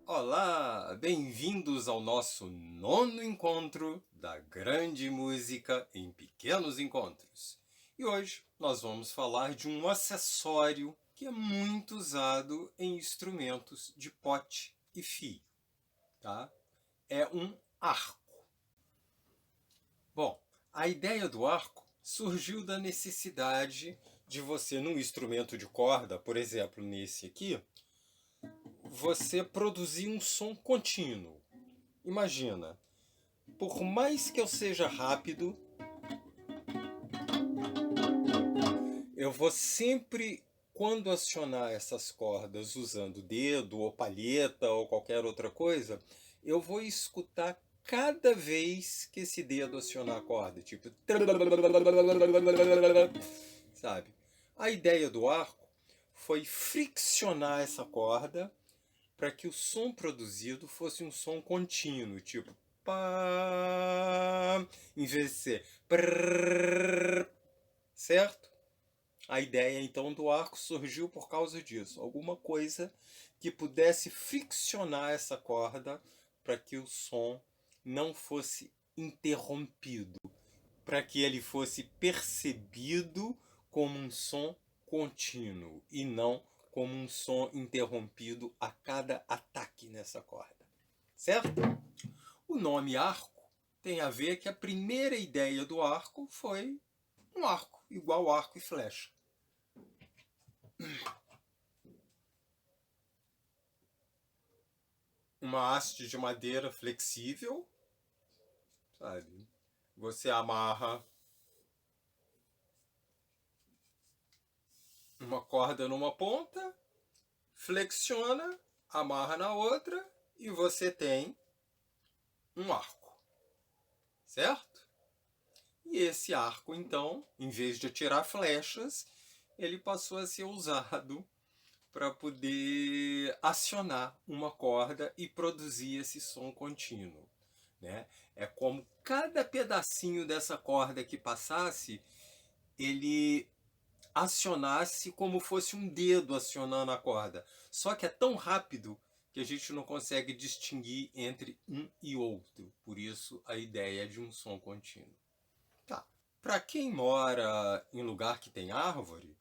Olá, bem-vindos ao nosso 9º encontro da grande música em pequenos encontros. E hoje nós vamos falar de um acessório que é muito usado em instrumentos de pote e fio, tá? É um arco. Bom, a ideia do arco surgiu da necessidade de você, num instrumento de corda, por exemplo, nesse aqui, você produzir um som contínuo. Imagina, por mais que eu seja rápido, eu vou sempre, quando acionar essas cordas usando o dedo ou palheta ou qualquer outra coisa, eu vou escutar cada vez que esse dedo acionar a corda, tipo, sabe? A ideia do arco foi friccionar essa corda para que o som produzido fosse um som contínuo, tipo pá, em vez de ser prrr, certo? A ideia então do arco surgiu por causa disso, alguma coisa que pudesse friccionar essa corda para que o som não fosse interrompido, para que ele fosse percebido como um som contínuo e não como um som interrompido a cada ataque nessa corda. Certo? O nome arco tem a ver que a primeira ideia do arco foi um arco, igual arco e flecha. Uma haste de madeira flexível, sabe? Você amarra uma corda numa ponta, flexiona, amarra na outra e você tem um arco, certo? E esse arco, então, em vez de atirar flechas, ele passou a ser usado para poder acionar uma corda e produzir esse som contínuo, né? É como cada pedacinho dessa corda que passasse, ele acionasse como fosse um dedo acionando a corda. Só que é tão rápido que a gente não consegue distinguir entre um e outro. Por isso a ideia de um som contínuo. Tá. Para quem mora em lugar que tem árvore,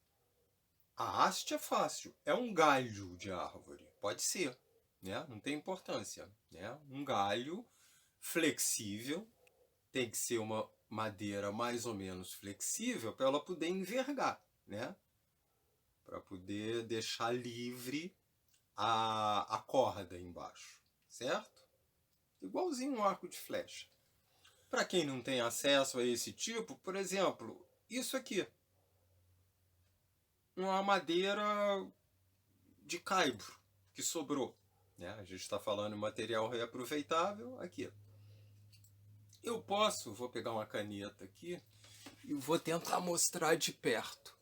a haste é fácil. É um galho de árvore. Pode ser, né? Não tem importância, né? Um galho flexível, tem que ser uma madeira mais ou menos flexível para ela poder envergar, né? Para poder deixar livre a corda embaixo, certo? Igualzinho um arco de flecha. Para quem não tem acesso a esse tipo, por exemplo, isso aqui, uma madeira de caibro que sobrou, né? A gente está falando em material reaproveitável aqui. Eu posso, vou pegar uma caneta aqui e vou tentar mostrar de perto.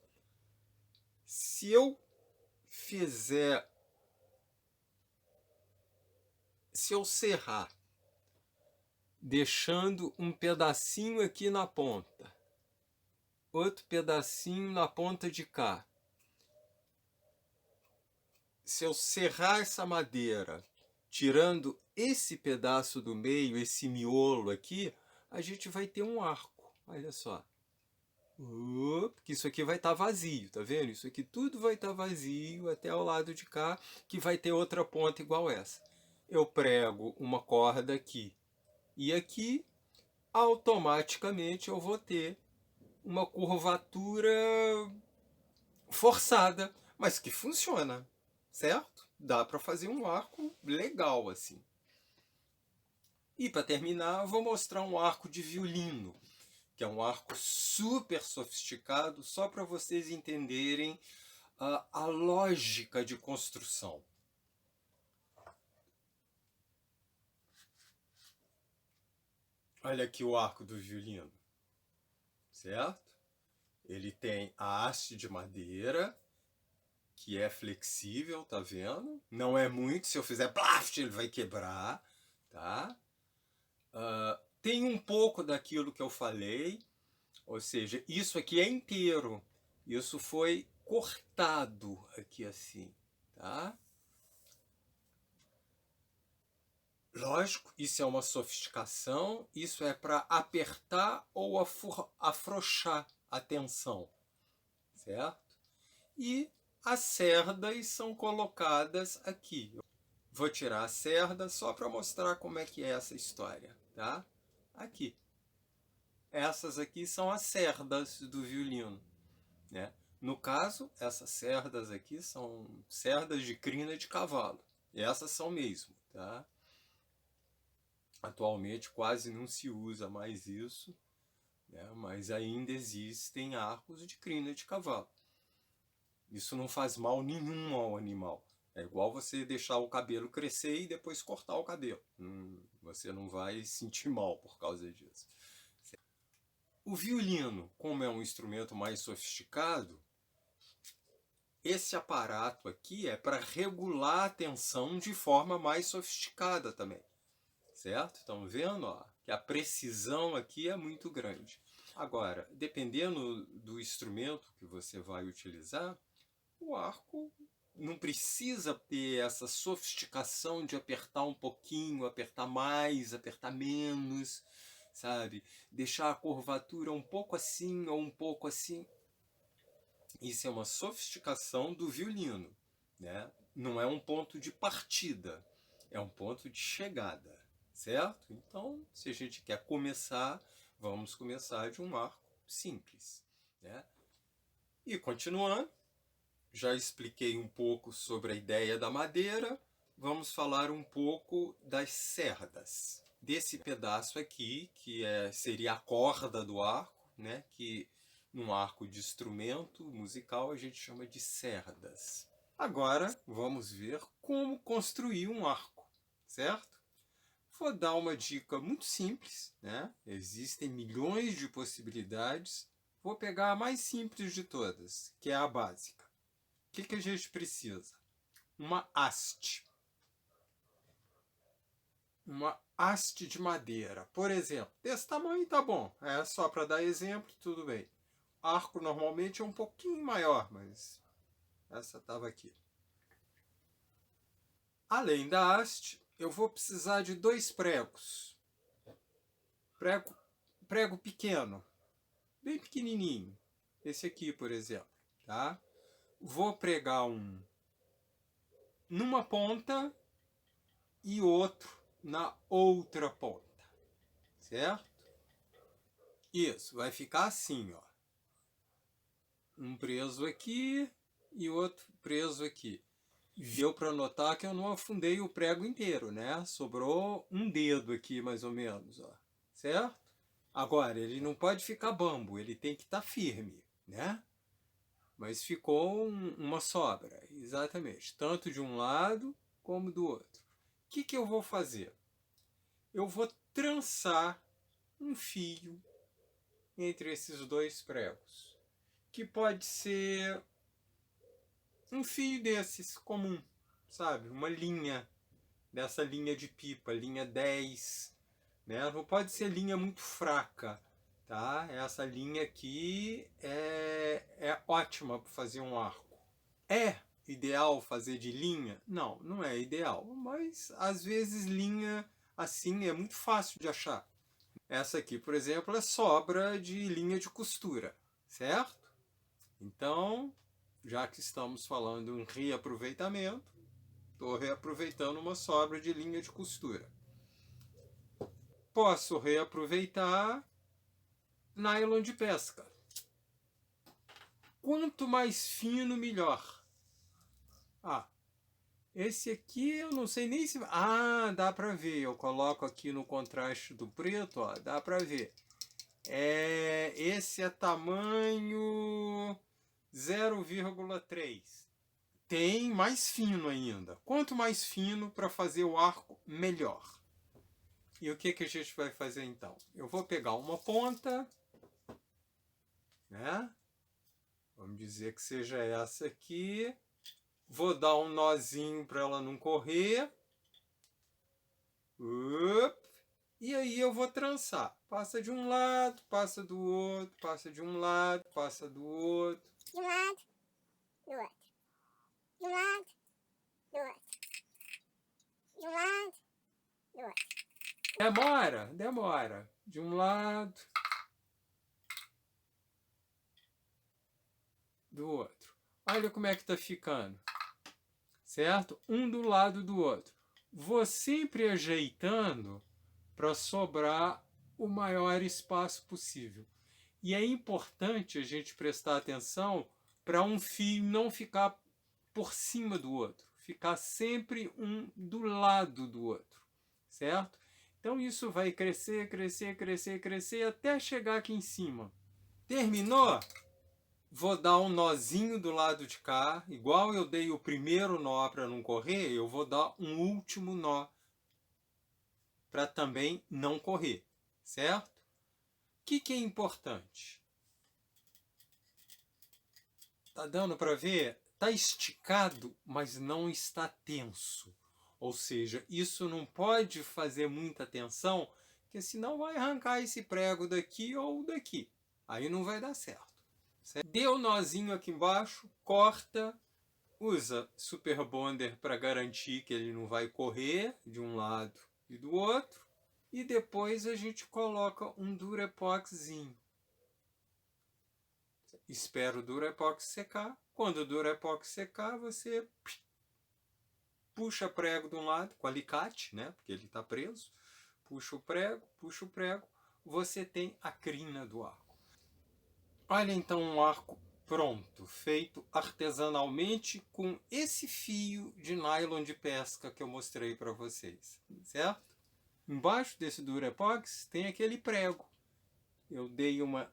Se eu fizer, se eu serrar, deixando um pedacinho aqui na ponta, outro pedacinho na ponta de cá. Se eu serrar essa madeira, tirando esse pedaço do meio, esse miolo aqui, a gente vai ter um arco. Olha só. Porque isso aqui vai estar vazio, tá vendo? Isso aqui tudo vai estar vazio até ao lado de cá, que vai ter outra ponta igual essa. Eu prego uma corda aqui e aqui, automaticamente eu vou ter uma curvatura forçada, mas que funciona, certo? Dá para fazer um arco legal assim. E para terminar, eu vou mostrar um arco de violino, que é um arco super sofisticado, só para vocês entenderem a lógica de construção. Olha aqui o arco do violino, certo? Ele tem a haste de madeira, que é flexível, tá vendo? Não é muito, se eu fizer plaft, ele vai quebrar, tá? Tem um pouco daquilo que eu falei, Ou seja, isso aqui é inteiro. Isso foi cortado aqui assim, tá? Lógico, isso é uma sofisticação, isso é para apertar ou afrouxar a tensão, certo? E as cerdas são colocadas aqui. Vou tirar a cerda só para mostrar como é que é essa história, tá? Aqui. Essas aqui são as cerdas do violino, né? No caso, essas cerdas aqui são cerdas de crina de cavalo. E essas são mesmo, tá? Atualmente quase não se usa mais isso, né? Mas ainda existem arcos de crina de cavalo. Isso não faz mal nenhum ao animal. É igual você deixar o cabelo crescer e depois cortar o cabelo. Você não vai sentir mal por causa disso. O violino, como é um instrumento mais sofisticado, esse aparato aqui é para regular a tensão de forma mais sofisticada também. Certo? Estão vendo? Ó, que a precisão aqui é muito grande. Agora, dependendo do instrumento que você vai utilizar, o arco não precisa ter essa sofisticação de apertar um pouquinho, apertar mais, apertar menos, sabe? Deixar a curvatura um pouco assim ou um pouco assim. Isso é uma sofisticação do violino, né? Não é um ponto de partida, é um ponto de chegada, certo? Então, se a gente quer começar, vamos começar de um arco simples, né? E continuando, já expliquei um pouco sobre a ideia da madeira, vamos falar um pouco das cerdas. Desse pedaço aqui, que seria a corda do arco, né? Que num arco de instrumento musical a gente chama de cerdas. Agora vamos ver como construir um arco, certo? Vou dar uma dica muito simples, né? Existem milhões de possibilidades. Vou pegar a mais simples de todas, que é a básica. O que a gente precisa? Uma haste. Uma haste de madeira, por exemplo. Desse tamanho tá bom. É só para dar exemplo, tudo bem. Arco normalmente é um pouquinho maior, mas essa estava aqui. Além da haste, eu vou precisar de 2 pregos. Prego pequeno, bem pequenininho. Esse aqui, por exemplo, tá? Vou pregar um numa ponta e outro na outra ponta, certo? Isso, vai ficar assim, ó. Um preso aqui e outro preso aqui. Deu para notar que eu não afundei o prego inteiro, né? Sobrou um dedo aqui, mais ou menos, ó. Certo? Agora, ele não pode ficar bambo, ele tem que estar firme, né? Mas ficou uma sobra, exatamente. Tanto de um lado como do outro. O que eu vou fazer? Eu vou trançar um fio entre esses 2 pregos. Que pode ser um fio desses comum, sabe? Uma linha, dessa linha de pipa, linha 10, né? Não pode ser linha muito fraca, tá? Essa linha aqui é ótima para fazer um arco. É ideal fazer de linha? Não, não é ideal, mas às vezes linha assim é muito fácil de achar. Essa aqui, por exemplo, é sobra de linha de costura, certo? Então, já que estamos falando em reaproveitamento, estou reaproveitando uma sobra de linha de costura. Posso reaproveitar nylon de pesca. Quanto mais fino, melhor. Ah, esse aqui eu não sei nem se... Ah, dá para ver. Eu coloco aqui no contraste do preto, ó, dá para ver. Esse é tamanho 0,3. Tem mais fino ainda. Quanto mais fino para fazer o arco, melhor. E o que a gente vai fazer então? Eu vou pegar uma ponta, né? Vamos dizer que seja essa aqui. Vou dar um nozinho para ela não correr. E aí eu vou trançar. Passa de um lado, passa do outro, passa de um lado, passa do outro. De um lado, do outro. De um lado, do outro. De um lado, do outro. Demora, demora. De um lado, do outro. Olha como é que tá ficando. Certo? Um do lado do outro. Vou sempre ajeitando para sobrar o maior espaço possível. E é importante a gente prestar atenção para um fio não ficar por cima do outro, ficar sempre um do lado do outro, certo? Então isso vai crescer, crescer, crescer, crescer até chegar aqui em cima. Terminou? Vou dar um nozinho do lado de cá, igual eu dei o primeiro nó para não correr, eu vou dar um último nó para também não correr, certo? O que é importante? Tá dando para ver? Tá esticado, mas não está tenso. Ou seja, isso não pode fazer muita tensão, porque senão vai arrancar esse prego daqui ou daqui. Aí não vai dar certo. Deu nozinho aqui embaixo, corta, usa Super Bonder para garantir que ele não vai correr de um lado e do outro. E depois a gente coloca um Durepoxzinho. Espera o Durepox secar. Quando o Durepox secar, você puxa prego de um lado com alicate, né? Porque ele está preso. Puxa o prego. Você tem a crina do arco. Olha então um arco pronto, feito artesanalmente com esse fio de nylon de pesca que eu mostrei para vocês, certo? Embaixo desse Durepox tem aquele prego. Eu dei uma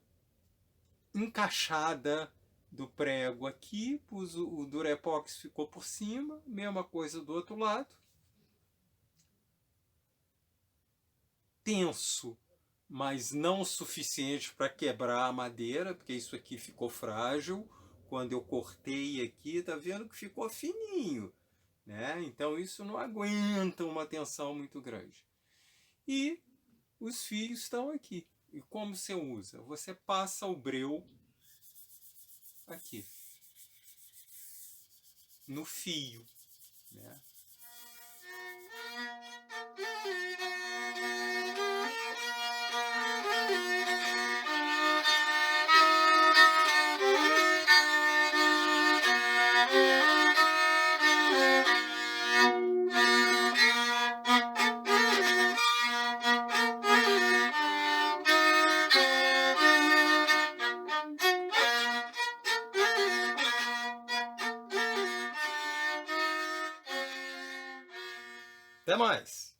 encaixada do prego aqui, pus o Durepox, ficou por cima, mesma coisa do outro lado. Tenso, mas não o suficiente para quebrar a madeira, porque isso aqui ficou frágil. Quando eu cortei aqui, tá vendo que ficou fininho, né? Então isso não aguenta uma tensão muito grande. E os fios estão aqui. E como você usa? Você passa o breu aqui no fio, né? Até mais!